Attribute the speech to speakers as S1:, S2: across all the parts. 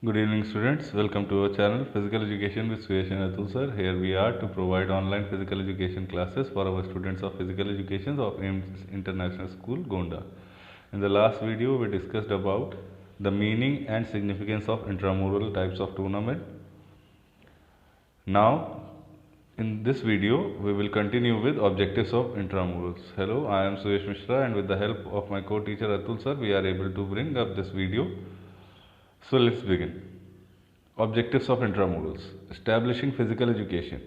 S1: Good evening, students. Welcome to our channel Physical Education with Suyesh and Atul sir. Here we are to provide online physical education classes for our students of physical education of AIMS International School, Gonda. In the last video, we discussed about the meaning and significance of intramural types of tournament. Now, in this video, we will continue with objectives of intramurals. Hello, I am Suyesh Mishra, and with the help of my co-teacher Atul sir, we are able to bring up this video. So let's begin. Objectives of intramurals. Establishing physical education.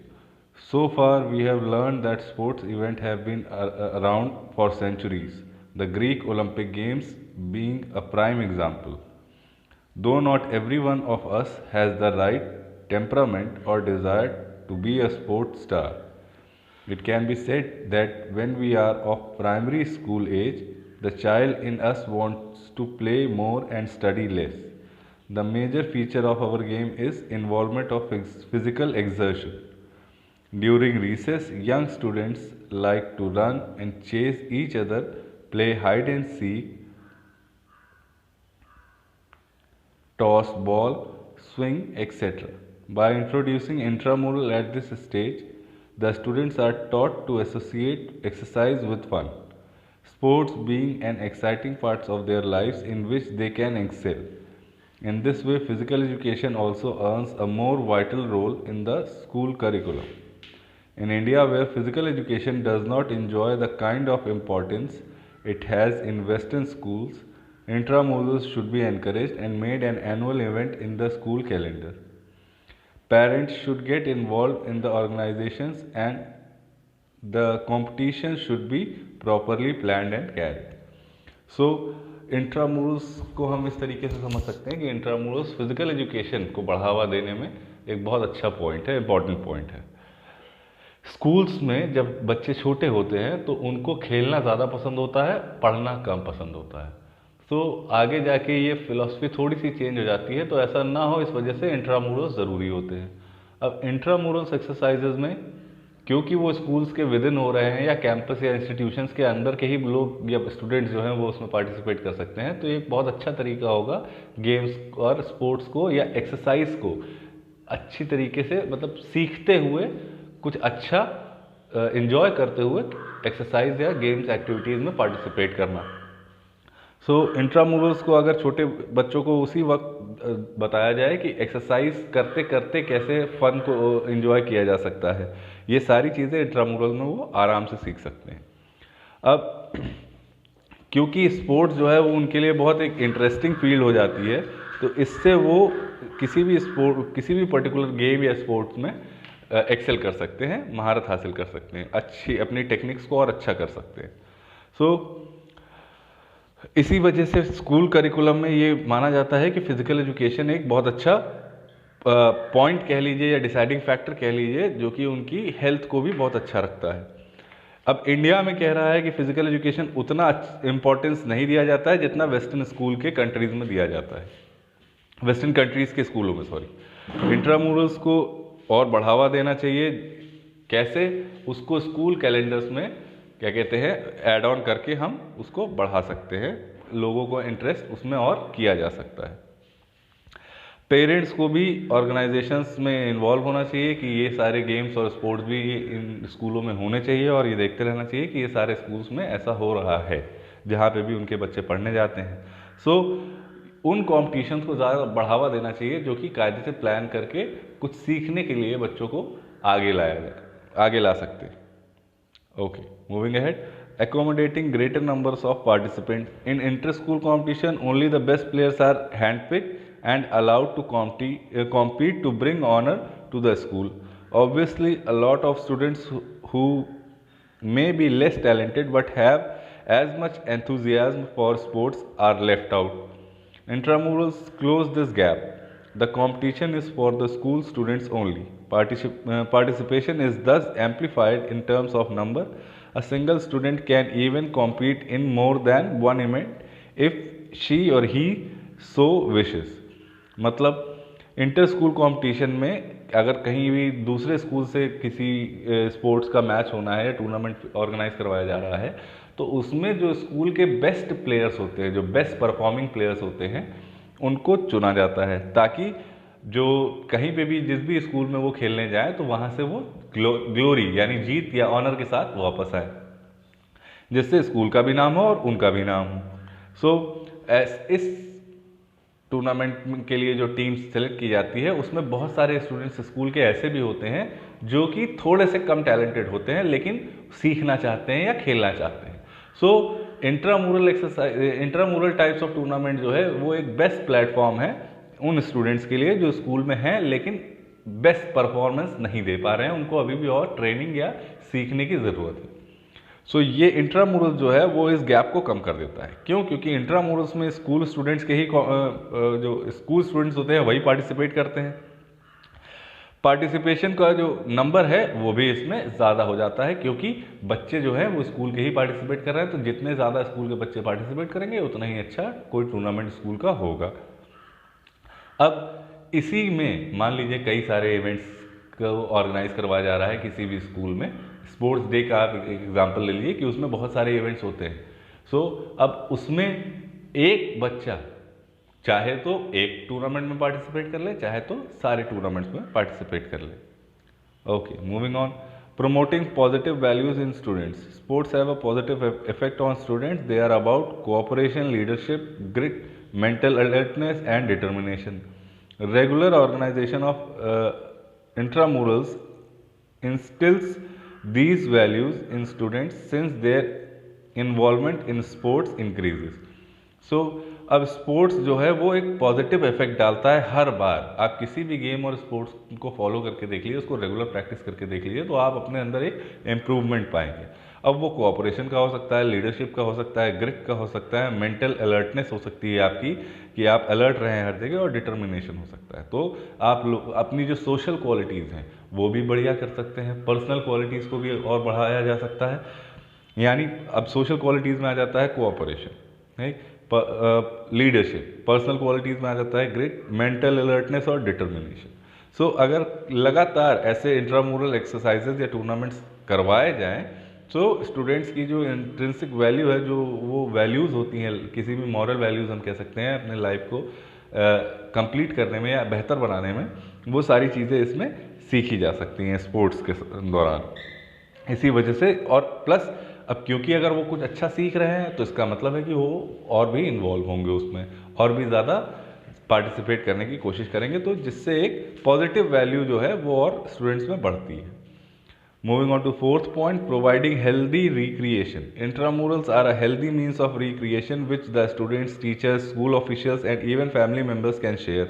S1: So far we have learned that sports events have been around for centuries, the Greek Olympic Games being a prime example. Though not every one of us has the right temperament or desire to be a sports star, it can be said that when we are of primary school age, the child in us wants to play more and study less. The major feature of our game is involvement of physical exertion. During recess, young students like to run and chase each other, play hide and seek, toss ball, swing, etc. By introducing intramural at this stage, the students are taught to associate exercise with fun, sports being an exciting part of their lives in which they can excel. In this way, physical education also earns a more vital role in the school curriculum. In India, where physical education does not enjoy the kind of importance it has in Western schools, intramurals should be encouraged and made an annual event in the school calendar. Parents should get involved in the organizations and the competition should be properly planned and carried. So, इंट्रामुरल्स को हम इस तरीके से समझ सकते हैं कि इंट्रामुरल्स physical education को बढ़ावा देने में एक बहुत अच्छा पॉइंट है, इम्पॉर्टेंट पॉइंट है। स्कूल्स में जब बच्चे छोटे होते हैं तो उनको खेलना ज़्यादा पसंद होता है, पढ़ना कम पसंद होता है। तो आगे जाके ये फिलॉसफी थोड़ी सी चेंज हो जाती है, तो ऐसा ना हो इस वजह से इंट्रामुरल्स ज़रूरी होते हैं। अब इंट्रामुरल्स एक्सरसाइजेज में क्योंकि वो स्कूल्स के विद इन हो रहे हैं या कैंपस या इंस्टीट्यूशंस के अंदर के ही लोग या स्टूडेंट्स जो हैं वो उसमें पार्टिसिपेट कर सकते हैं, तो एक बहुत अच्छा तरीका होगा गेम्स और स्पोर्ट्स को या एक्सरसाइज को अच्छी तरीके से मतलब सीखते हुए कुछ अच्छा एंजॉय करते हुए एक्सरसाइज या गेम्स एक्टिविटीज़ में पार्टिसिपेट करना। इंट्रामुरल्स को अगर छोटे बच्चों को उसी वक्त बताया जाए कि एक्सरसाइज करते करते कैसे फन को एंजॉय किया जा सकता है, ये सारी चीज़ें इंट्रामुरल में वो आराम से सीख सकते हैं। अब क्योंकि स्पोर्ट्स जो है वो उनके लिए बहुत एक इंटरेस्टिंग फील्ड हो जाती है, तो इससे वो किसी भी पर्टिकुलर गेम या स्पोर्ट्स में एक्सेल कर सकते हैं, महारत हासिल कर सकते हैं, अच्छी अपनी टेक्निक्स को और अच्छा कर सकते हैं। इसी वजह से स्कूल करिकुलम में ये माना जाता है कि फिजिकल एजुकेशन एक बहुत अच्छा पॉइंट कह लीजिए या डिसाइडिंग फैक्टर कह लीजिए, जो कि उनकी हेल्थ को भी बहुत अच्छा रखता है। अब इंडिया में कह रहा है कि फिजिकल एजुकेशन उतना इम्पोर्टेंस नहीं दिया जाता है जितना वेस्टर्न स्कूल के कंट्रीज़ में दिया जाता है, वेस्टर्न कंट्रीज़ के स्कूलों में सॉरी। इंट्रामुरल्स को और बढ़ावा देना चाहिए। कैसे? उसको स्कूल कैलेंडर्स में क्या कहते हैं ऐड ऑन करके हम उसको बढ़ा सकते हैं, लोगों को इंटरेस्ट उसमें और किया जा सकता है। पेरेंट्स को भी ऑर्गेनाइजेशंस में इन्वॉल्व होना चाहिए कि ये सारे गेम्स और स्पोर्ट्स भी इन स्कूलों में होने चाहिए और ये देखते रहना चाहिए कि ये सारे स्कूल्स में ऐसा हो रहा है जहाँ पे भी उनके बच्चे पढ़ने जाते हैं। उन कॉम्पिटिशन्स को ज़्यादा बढ़ावा देना चाहिए जो कि कायदे से प्लान करके कुछ सीखने के लिए बच्चों को आगे ला सकते हैं। Okay, moving ahead. Accommodating greater numbers of participants in inter-school competition, only the best players are handpicked and allowed to compete to bring honor to the school. Obviously, a lot of students who may be less talented but have as much enthusiasm for sports are left out. Intramurals close this gap. The competition is for the school students only. Participation is thus amplified in terms of number. A single student can even compete in more than one event if she or he so wishes. मतलब inter school competition में अगर कहीं भी दूसरे school से किसी sports का match होना है, टूर्नामेंट ऑर्गेनाइज करवाया जा रहा है, तो उसमें जो स्कूल के बेस्ट प्लेयर्स होते हैं, जो बेस्ट परफॉर्मिंग प्लेयर्स होते हैं, उनको चुना जाता है, ताकि जो कहीं पे भी जिस भी स्कूल में वो खेलने जाए तो वहाँ से वो ग्लोरी यानी जीत या ऑनर के साथ वापस आए, जिससे स्कूल का भी नाम हो और उनका भी नाम हो। सो इस टूर्नामेंट के लिए जो टीम सेलेक्ट की जाती है उसमें बहुत सारे स्टूडेंट्स स्कूल के ऐसे भी होते हैं जो कि थोड़े से कम टैलेंटेड होते हैं लेकिन सीखना चाहते हैं या खेलना चाहते हैं। So intramural exercise, intramural types of tournament जो है वो एक बेस्ट प्लेटफॉर्म है उन स्टूडेंट्स के लिए जो स्कूल में हैं लेकिन बेस्ट परफॉर्मेंस नहीं दे पा रहे हैं, उनको अभी भी और ट्रेनिंग या सीखने की ज़रूरत है। सो ये इंट्रामुरल जो है वो इस गैप को कम कर देता है। क्यों? क्योंकि इंट्रामुरल्स में स्कूल स्टूडेंट्स के ही जो स्कूल स्टूडेंट्स होते हैं वही पार्टिसिपेट करते हैं। पार्टिसिपेशन का जो नंबर है वो भी इसमें ज़्यादा हो जाता है, क्योंकि बच्चे जो हैं वो स्कूल के ही पार्टिसिपेट कर रहे हैं, तो जितने ज़्यादा स्कूल के बच्चे पार्टिसिपेट करेंगे उतना ही अच्छा कोई टूर्नामेंट स्कूल का होगा। अब इसी में मान लीजिए कई सारे इवेंट्स को ऑर्गेनाइज करवाया जा रहा है किसी भी स्कूल में। स्पोर्ट्स डे का आप एग्जाम्पल ले लीजिए कि उसमें बहुत सारे इवेंट्स होते हैं। सो अब उसमें एक बच्चा चाहे तो एक टूर्नामेंट में पार्टिसिपेट कर ले, चाहे तो सारे टूर्नामेंट्स में पार्टिसिपेट कर ले। Okay, moving on. Promoting positive values in students. Sports have a positive effect on students. They are about cooperation, leadership, grit, mental alertness, and determination. Regular organization of intramurals instills these values in students since their involvement in sports increases. So, अब sports जो है वो एक positive effect डालता है हर बार। आप किसी भी गेम और स्पोर्ट्स को फॉलो करके देख लीजिए, उसको रेगुलर प्रैक्टिस करके देख लीजिए, तो आप अपने अंदर एक इम्प्रूवमेंट पाएंगे। अब वो कोऑपरेशन का हो सकता है, लीडरशिप का हो सकता है, ग्रिट का हो सकता है, मेंटल अलर्टनेस हो सकती है आपकी कि आप अलर्ट रहें हर जगह, और डिटर्मिनेशन हो सकता है। तो आप अपनी जो सोशल क्वालिटीज़ हैं वो भी बढ़िया कर सकते हैं, पर्सनल क्वालिटीज़ को भी और बढ़ाया जा सकता है। यानी अब सोशल क्वालिटीज़ में आ जाता है cooperation, right, leadership, personal qualities में आ जाता है ग्रिट, मेंटल अलर्टनेस और डिटर्मिनेशन। सो अगर लगातार ऐसे इंट्रामुरल एक्सरसाइजेज या टूर्नामेंट्स करवाए जाएं तो स्टूडेंट्स की जो इंट्रिंसिक वैल्यू है, जो वो वैल्यूज़ होती हैं, किसी भी मॉरल वैल्यूज़ हम कह सकते हैं अपने लाइफ को कंप्लीट करने में या बेहतर बनाने में, वो सारी चीज़ें इसमें सीखी जा सकती हैं स्पोर्ट्स के दौरान। इसी वजह से, और प्लस अब क्योंकि अगर वो कुछ अच्छा सीख रहे हैं तो इसका मतलब है कि वो और भी इन्वॉल्व होंगे उसमें, और भी ज़्यादा पार्टिसिपेट करने की कोशिश करेंगे, तो जिससे एक पॉजिटिव वैल्यू जो है वो और स्टूडेंट्स में बढ़ती है। Moving on to fourth point, providing healthy recreation. Intramurals are a healthy means of recreation which the students, teachers, school officials and even family members can share.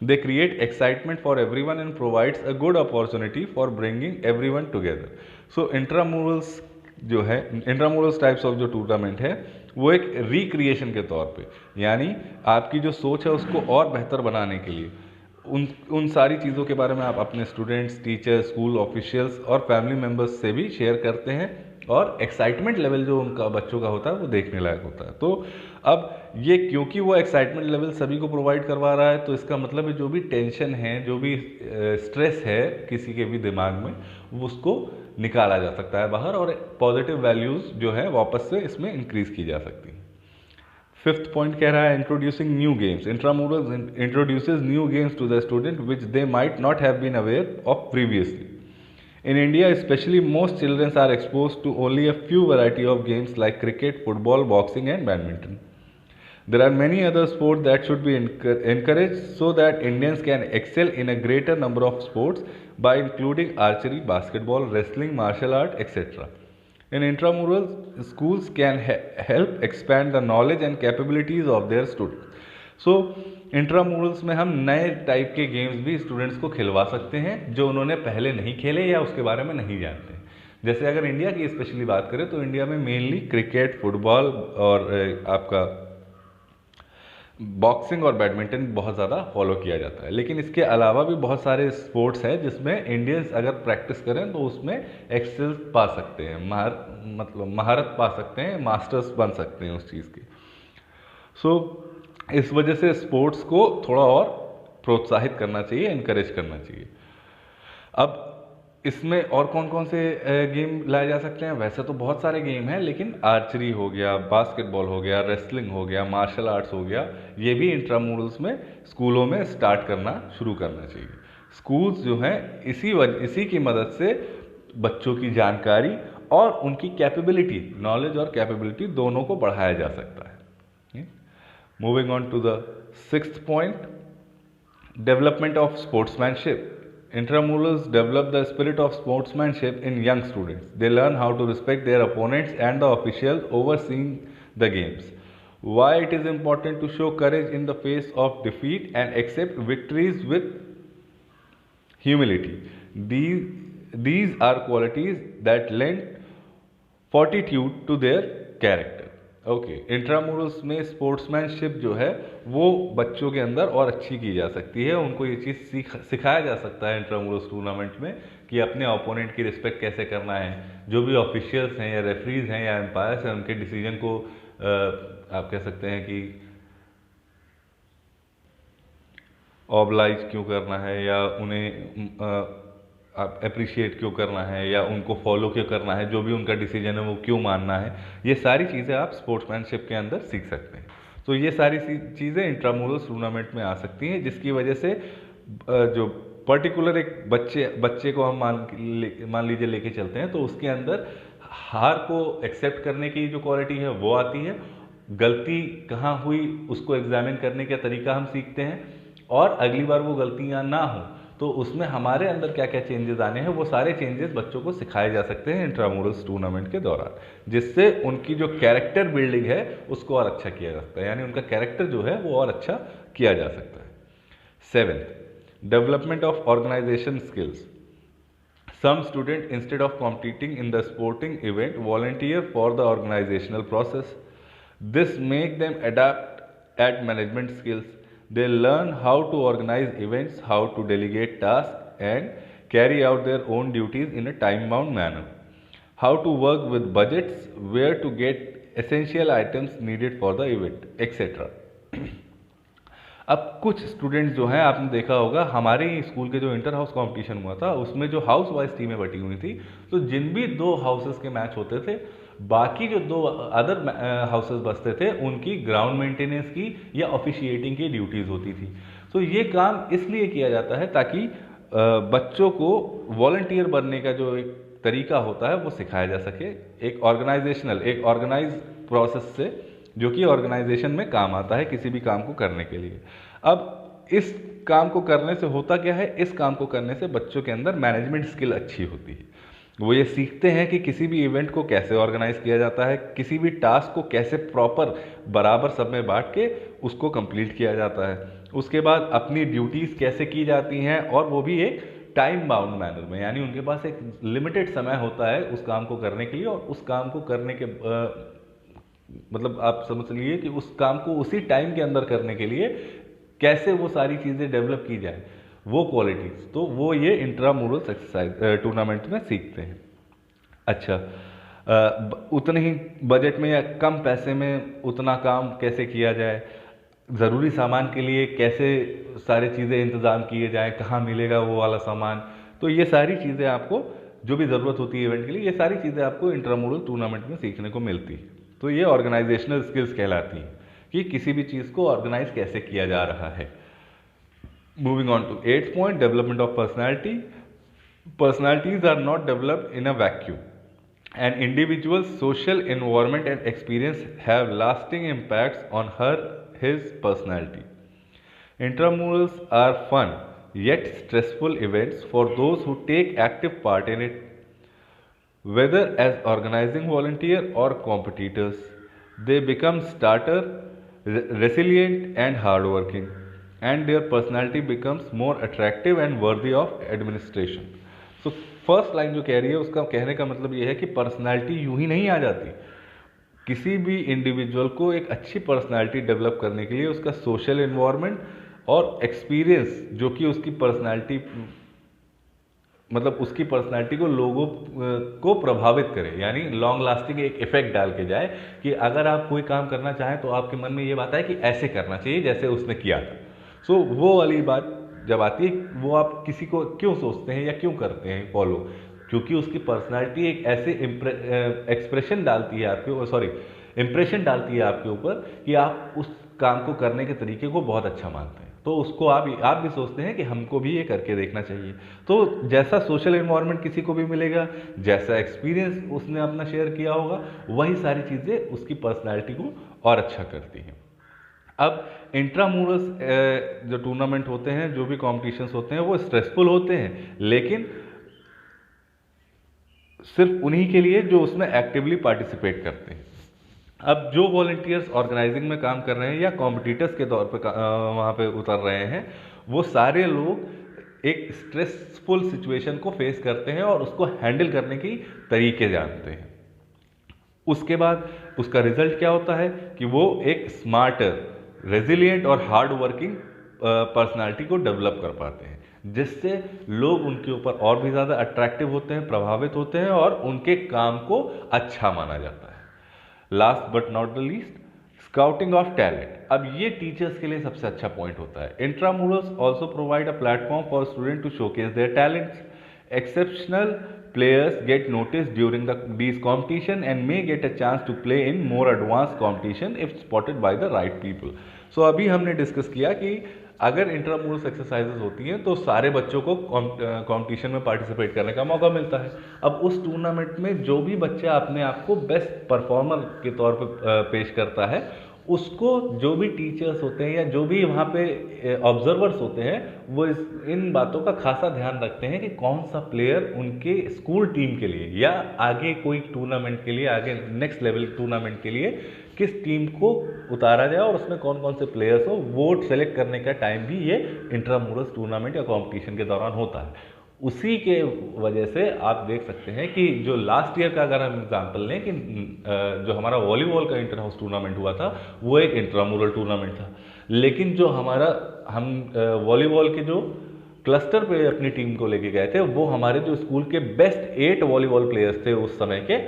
S1: They create excitement for everyone and provides a good opportunity for bringing everyone together. So intramurals जो है, इंट्रामुरल्स types of जो tournament है वो एक recreation के तौर पे, यानी आपकी जो सोच है उसको और बेहतर बनाने के लिए उन सारी चीज़ों के बारे में आप अपने स्टूडेंट्स, टीचर्स, स्कूल ऑफिशियल्स और फैमिली मेम्बर्स से भी शेयर करते हैं, और एक्साइटमेंट लेवल जो उनका बच्चों का होता है वो देखने लायक होता है। तो अब ये क्योंकि वो एक्साइटमेंट लेवल सभी को प्रोवाइड करवा रहा है, तो इसका मतलब है जो भी टेंशन है, जो भी स्ट्रेस है किसी के भी दिमाग में, वो उसको निकाला जा सकता है बाहर, और पॉजिटिव वैल्यूज़ जो है वापस से इसमें इंक्रीज़ की जा सकती हैं। फिफ्थ पॉइंट कह रहा है introducing new games. Intramurals introduces new games to the student which they might not have been aware of previously. In India especially, most children are exposed to only a few variety of games like cricket, football, boxing and badminton. There are many other sports that should be encouraged so that Indians can excel in a greater number of sports by including archery, basketball, wrestling, martial art, etc. In intramural, schools can help expand the knowledge and capabilities of their students. So, इंट्रामुरल्स में हम नए type के games भी students को खिलवा सकते हैं जो उन्होंने पहले नहीं खेले या उसके बारे में नहीं जानते। जैसे अगर इंडिया की स्पेशली बात करें तो इंडिया में मेनली क्रिकेट, फुटबॉल और आपका बॉक्सिंग और बैडमिंटन बहुत ज़्यादा फॉलो किया जाता है, लेकिन इसके अलावा भी बहुत सारे स्पोर्ट्स हैं जिसमें इंडियंस अगर प्रैक्टिस करें तो उसमें एक्सेल पा सकते हैं, महारत पा सकते हैं, मास्टर्स बन सकते हैं उस चीज़ के। सो इस वजह से स्पोर्ट्स को थोड़ा और प्रोत्साहित करना चाहिए, इनकरेज करना चाहिए। अब इसमें और कौन कौन से गेम लाए जा सकते हैं? वैसे तो बहुत सारे गेम हैं, लेकिन आर्चरी हो गया, बास्केटबॉल हो गया, रेसलिंग हो गया, मार्शल आर्ट्स हो गया, ये भी इंट्रामुरल्स में स्कूलों में स्टार्ट करना शुरू करना चाहिए। स्कूल्स जो हैं इसी की मदद से बच्चों की जानकारी और उनकी कैपेबिलिटी, नॉलेज और कैपेबिलिटी दोनों को बढ़ाया जा सकता है। Moving on to the 6th point, development of sportsmanship. Intramurals develop the spirit of sportsmanship in young students. They learn how to respect their opponents and the officials overseeing the games. Why it is important to show courage in the face of defeat and accept victories with humility. These are qualities that lend fortitude to their character. Okay, intramurals में sportsmanship जो है वो बच्चों के अंदर और अच्छी की जा सकती है। उनको ये चीज़ सिखाया जा सकता है इंट्रामुरल्स टूर्नामेंट में कि अपने ओपोनेंट की रिस्पेक्ट कैसे करना है। जो भी ऑफिशियल्स हैं या रेफरीज हैं या एम्पायर्स हैं, उनके डिसीजन को आप कह सकते हैं कि ऑब्लाइज क्यों करना है, या उन्हें आप अप्रिशिएट क्यों करना है, या उनको फॉलो क्यों करना है, जो भी उनका डिसीजन है वो क्यों मानना है। ये सारी चीज़ें आप स्पोर्ट्समैनशिप के अंदर सीख सकते हैं। तो ये सारी चीज़ें इंट्रामुरल्स टूर्नामेंट में आ सकती हैं, जिसकी वजह से जो पर्टिकुलर एक बच्चे को हम मान लीजिए लेके चलते हैं, तो उसके अंदर हार को एक्सेप्ट करने की जो क्वालिटी है वो आती है, गलती कहाँ हुई उसको एग्जामिन करने का तरीका हम सीखते हैं, और अगली बार वो गलतियाँ ना हो तो उसमें हमारे अंदर क्या क्या चेंजेस आने हैं, वो सारे चेंजेस बच्चों को सिखाए जा सकते हैं इंट्रामुरल्स टूर्नामेंट के दौरान, जिससे उनकी जो कैरेक्टर बिल्डिंग है उसको और अच्छा किया जा सकता है, यानी उनका कैरेक्टर जो है वो और अच्छा किया जा सकता है। 7th, development of organisation skills. Some students, instead of competing in the sporting event, volunteer for the organizational process. This makes them adapt at management skills. They learn how to organize events, how to delegate tasks, and carry out their own duties in a time-bound manner. How to work with budgets, where to get essential items needed for the event, etc. अब कुछ students जो हैं, आपने देखा होगा हमारे ही school के जो इंटर हाउस कंपटीशन हुआ था उसमें जो हाउस वाइज टीमें बटी हुई थी, तो जिन भी 2 हाउसेस के मैच होते थे, बाकी जो 2 अदर हाउसेस बचते थे उनकी ग्राउंड मेंटेनेंस की या ऑफिशिएटिंग की ड्यूटीज़ होती थी। तो ये काम इसलिए किया जाता है ताकि बच्चों को वॉलंटियर बनने का जो एक तरीका होता है वो सिखाया जा सके, एक ऑर्गेनाइज प्रोसेस से, जो कि ऑर्गेनाइजेशन में काम आता है किसी भी काम को करने के लिए। अब इस काम को करने से होता क्या है, इस काम को करने से बच्चों के अंदर मैनेजमेंट स्किल अच्छी होती है। वो ये सीखते हैं कि किसी भी इवेंट को कैसे ऑर्गेनाइज किया जाता है, किसी भी टास्क को कैसे प्रॉपर बराबर सब में बांट के उसको कंप्लीट किया जाता है, उसके बाद अपनी ड्यूटीज़ कैसे की जाती हैं, और वो भी एक टाइम बाउंड मैनर में, यानी उनके पास एक लिमिटेड समय होता है उस काम को करने के लिए, और उस काम को करने के मतलब आप समझ लीजिए कि उस काम को उसी टाइम के अंदर करने के लिए कैसे वो सारी चीज़ें डेवलप की जाए, वो क्वालिटीज़, तो वो ये इंट्रामुरल्स एक्सरसाइज टूर्नामेंट में सीखते हैं। अच्छा, उतने ही बजट में या कम पैसे में उतना काम कैसे किया जाए, ज़रूरी सामान के लिए कैसे सारी चीज़ें इंतज़ाम किए जाएँ, कहाँ मिलेगा वो वाला सामान, तो ये सारी चीज़ें आपको जो भी ज़रूरत होती है इवेंट के लिए, ये सारी चीज़ें आपको इंट्रामुरल टूर्नामेंट में सीखने को मिलती है। तो ये ऑर्गेनाइजेशनल स्किल्स कहलाती हैं कि किसी भी चीज़ को ऑर्गेनाइज कैसे किया जा रहा है। Moving on to 8th point, development of personality. Personalities are not developed in a vacuum. An individual's social environment and experience have lasting impacts on his personality. Intramurals are fun yet stressful events for those who take active part in it. Whether as organizing volunteer or competitors, they become starter, resilient and hardworking, and their personality becomes more attractive and worthy of administration. So first line जो कह रही है उसका कहने का मतलब ये है कि पर्सनालिटी यूं ही नहीं आ जाती। किसी भी इंडिविजुअल को एक अच्छी पर्सनालिटी डेवलप करने के लिए उसका सोशल एनवायरनमेंट और एक्सपीरियंस, जो कि उसकी पर्सनालिटी मतलब उसकी पर्सनालिटी को लोगों को प्रभावित करे, यानी लॉन्ग लास्टिंग एक इफेक्ट डाल के जाए कि अगर आप कोई काम करना चाहें तो आपके मन में ये बात है कि ऐसे करना चाहिए जैसे उसने किया था। सो वो वाली बात जब आती है वो आप किसी को क्यों सोचते हैं या क्यों करते हैं फॉलो, क्योंकि उसकी पर्सनालिटी एक ऐसे एक्सप्रेशन डालती है आपके, सॉरी इंप्रेशन डालती है आपके ऊपर कि आप उस काम को करने के तरीके को बहुत अच्छा मानते हैं, तो उसको आप भी सोचते हैं कि हमको भी ये करके देखना चाहिए। तो जैसा सोशल एनवायरनमेंट किसी को भी मिलेगा, जैसा एक्सपीरियंस उसने अपना शेयर किया होगा, वही सारी चीज़ें उसकी पर्सनैलिटी को और अच्छा करती हैं। अब इंट्रामुरस जो टूर्नामेंट होते हैं, जो भी कॉम्पिटिशन्स होते हैं, वो स्ट्रेसफुल होते हैं, लेकिन सिर्फ उन्हीं के लिए जो उसमें एक्टिवली पार्टिसिपेट करते हैं। अब जो वॉलंटियर्स ऑर्गेनाइजिंग में काम कर रहे हैं या कॉम्पिटिटर्स के तौर पे वहाँ पे उतर रहे हैं, वो सारे लोग एक स्ट्रेसफुल सिचुएशन को फेस करते हैं और उसको हैंडल करने की तरीके जानते हैं। उसके बाद उसका रिजल्ट क्या होता है कि वो एक स्मार्टर, रेजिलिएंट और हार्ड वर्किंग पर्सनालिटी को डेवलप कर पाते हैं, जिससे लोग उनके ऊपर और भी ज़्यादा अट्रैक्टिव होते हैं, प्रभावित होते हैं और उनके काम को अच्छा माना जाता है। Last but not the least, scouting of talent. अब ये टीचर्स के लिए सबसे अच्छा पॉइंट होता है। Intramurals also provide a platform for student to showcase their talents. Exceptional players get noticed during these competition and may get a chance to play in more advanced competition if spotted by the right people. So अभी हमने discuss किया कि अगर इंट्रामुरल्स exercises होती हैं तो सारे बच्चों को कंपटीशन में पार्टिसिपेट करने का मौका मिलता है। अब उस टूर्नामेंट में जो भी बच्चा अपने आप को बेस्ट परफॉर्मर के तौर पे पेश करता है, उसको जो भी टीचर्स होते हैं या जो भी वहाँ पे ऑब्जर्वर्स होते हैं, वो इन बातों का खासा ध्यान रखते हैं कि कौन सा प्लेयर उनके स्कूल टीम के लिए या आगे कोई टूर्नामेंट के लिए, आगे नेक्स्ट लेवल टूर्नामेंट के लिए किस टीम को उतारा जाए और उसमें कौन कौन से प्लेयर्स हो, वो सेलेक्ट करने का टाइम भी ये इंट्रामुरल्स टूर्नामेंट या कॉम्पिटिशन के दौरान होता है। उसी के वजह से आप देख सकते हैं कि जो लास्ट ईयर का अगर हम एग्जांपल लें कि जो हमारा वॉलीबॉल का इंटर हाउस टूर्नामेंट हुआ था, वो एक इंट्रामुरल टूर्नामेंट था, लेकिन जो हम वॉलीबॉल के जो क्लस्टर पे अपनी टीम को लेके गए थे, वो हमारे जो स्कूल के बेस्ट 8 वॉलीबॉल प्लेयर्स थे उस समय के,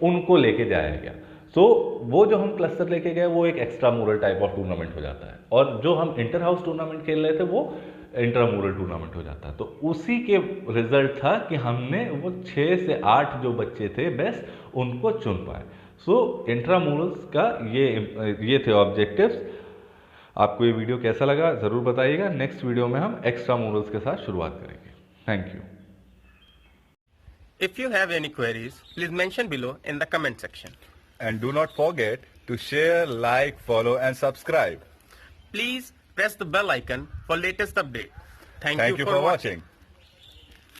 S1: उनको लेके जाया गया। सो वो जो हम क्लस्टर लेके गए वो एक एक्स्ट्रा मुरल टाइप ऑफ टूर्नामेंट हो जाता है, और जो हम इंटर हाउस टूर्नामेंट खेल रहे थे वो इंट्रामुरल टूर्नामेंट हो जाता है। तो उसी के रिजल्ट था कि हमने वो 6 से 8 जो बच्चे थे बेस्ट, उनको चुन पाए। सो इंट्रामुरल्स का ये थे ऑब्जेक्टिव्स। आपको ये वीडियो कैसा लगा ज़रूर बताइएगा। नेक्स्ट वीडियो में हम एक्स्ट्रामुरल्स के साथ शुरुआत करेंगे। Thank you.
S2: If you have any queries, please mention below in the comment section.
S3: And do not forget to share, like, follow and subscribe.
S2: Please press the bell icon for latest update. Thank you
S3: for watching.